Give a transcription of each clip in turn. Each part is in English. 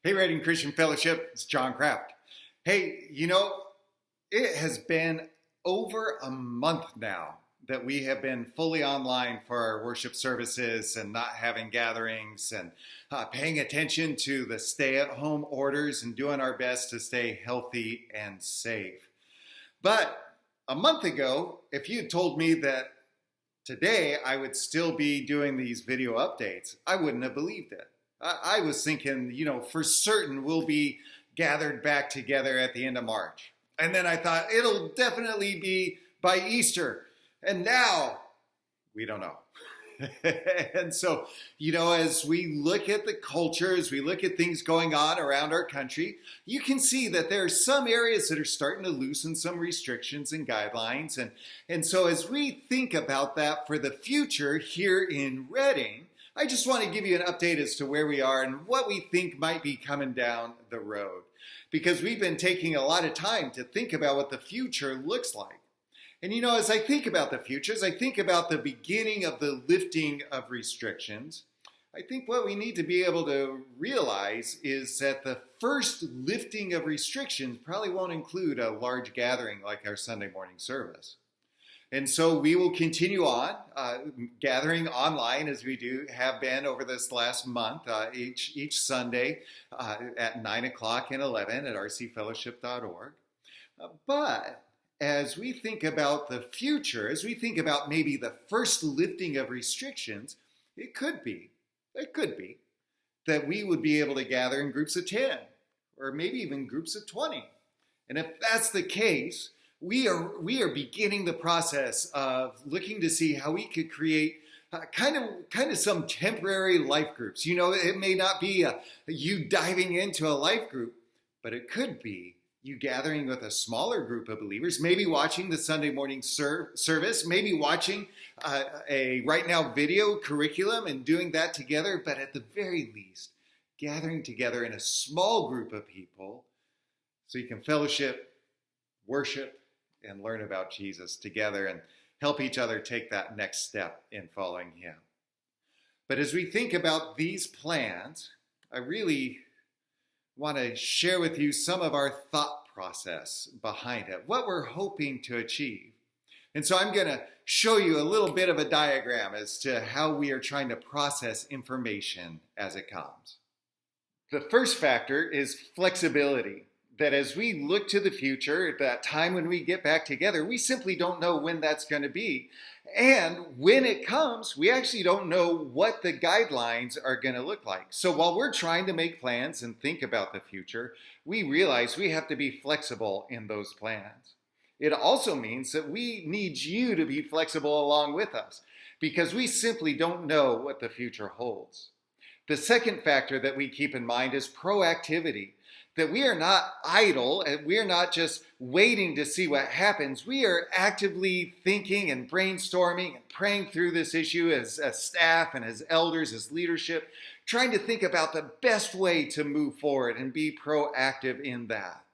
Hey, Reading Christian Fellowship, it's John Kraft. Hey, it has been over a month now that we have been fully online for our worship services and not having gatherings and paying attention to the stay-at-home orders and doing our best to stay healthy and safe. But a month ago, if you had told me that today I would still be doing these video updates, I wouldn't have believed it. I was thinking, for certain we'll be gathered back together at the end of March. And then I thought it'll definitely be by Easter. And now we don't know. And so, as we look at the culture, as we look at things going on around our country, you can see that there are some areas that are starting to loosen some restrictions and guidelines. And so as we think about that for the future here in Reading, I just want to give you an update as to where we are and what we think might be coming down the road. Because we've been taking a lot of time to think about what the future looks like. And as I think about the future, as I think about the beginning of the lifting of restrictions, I think what we need to be able to realize is that the first lifting of restrictions probably won't include a large gathering like our Sunday morning service. And so we will continue on gathering online as we have been over this last month, each Sunday at 9 o'clock and 11 at rcfellowship.org. But as we think about the future, as we think about maybe the first lifting of restrictions, it could be that we would be able to gather in groups of 10 or maybe even groups of 20. And if that's the case, we are beginning the process of looking to see how we could create kind of some temporary life groups. It may not be you diving into a life group, but it could be you gathering with a smaller group of believers, maybe watching the Sunday morning service, maybe watching a Right Now video curriculum and doing that together, but at the very least, gathering together in a small group of people so you can fellowship, worship, and learn about Jesus together and help each other take that next step in following him. But as we think about these plans, I really want to share with you some of our thought process behind it, what we're hoping to achieve. And so I'm going to show you a little bit of a diagram as to how we are trying to process information as it comes. The first factor is flexibility. That as we look to the future, that time when we get back together, we simply don't know when that's going to be. And when it comes, we actually don't know what the guidelines are going to look like. So while we're trying to make plans and think about the future, we realize we have to be flexible in those plans. It also means that we need you to be flexible along with us because we simply don't know what the future holds. The second factor that we keep in mind is proactivity. That we are not idle and we are not just waiting to see what happens. We are actively thinking and brainstorming and praying through this issue as staff and as elders, as leadership, trying to think about the best way to move forward and be proactive in that.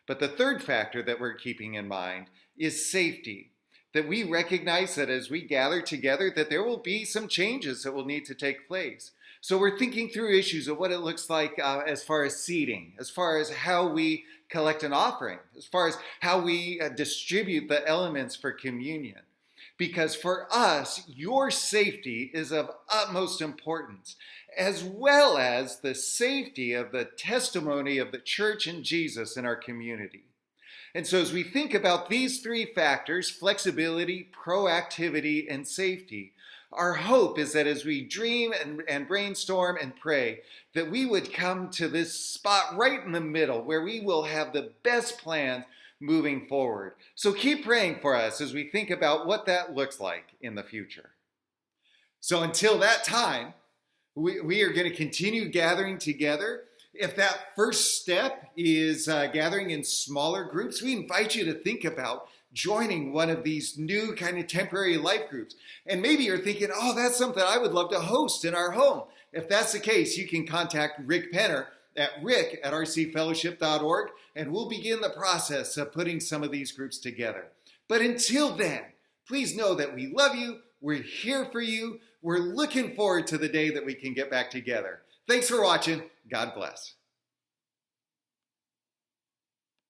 But the third factor that we're keeping in mind is safety. That we recognize that as we gather together that there will be some changes that will need to take place. So we're thinking through issues of what it looks like as far as seating, as far as how we collect an offering, as far as how we distribute the elements for communion. Because for us, your safety is of utmost importance, as well as the safety of the testimony of the church and Jesus in our community. And so as we think about these three factors, flexibility, proactivity, and safety, our hope is that as we dream and brainstorm and pray, that we would come to this spot right in the middle where we will have the best plans moving forward. So keep praying for us as we think about what that looks like in the future. So until that time, we are going to continue gathering together. If that first step is gathering in smaller groups, we invite you to think about joining one of these new kind of temporary life groups. And maybe you're thinking, oh, that's something I would love to host in our home. If that's the case, you can contact Rick Penner at rick@rcfellowship.org, and we'll begin the process of putting some of these groups together. But until then, please know that we love you, we're here for you, we're looking forward to the day that we can get back together. Thanks for watching. God bless.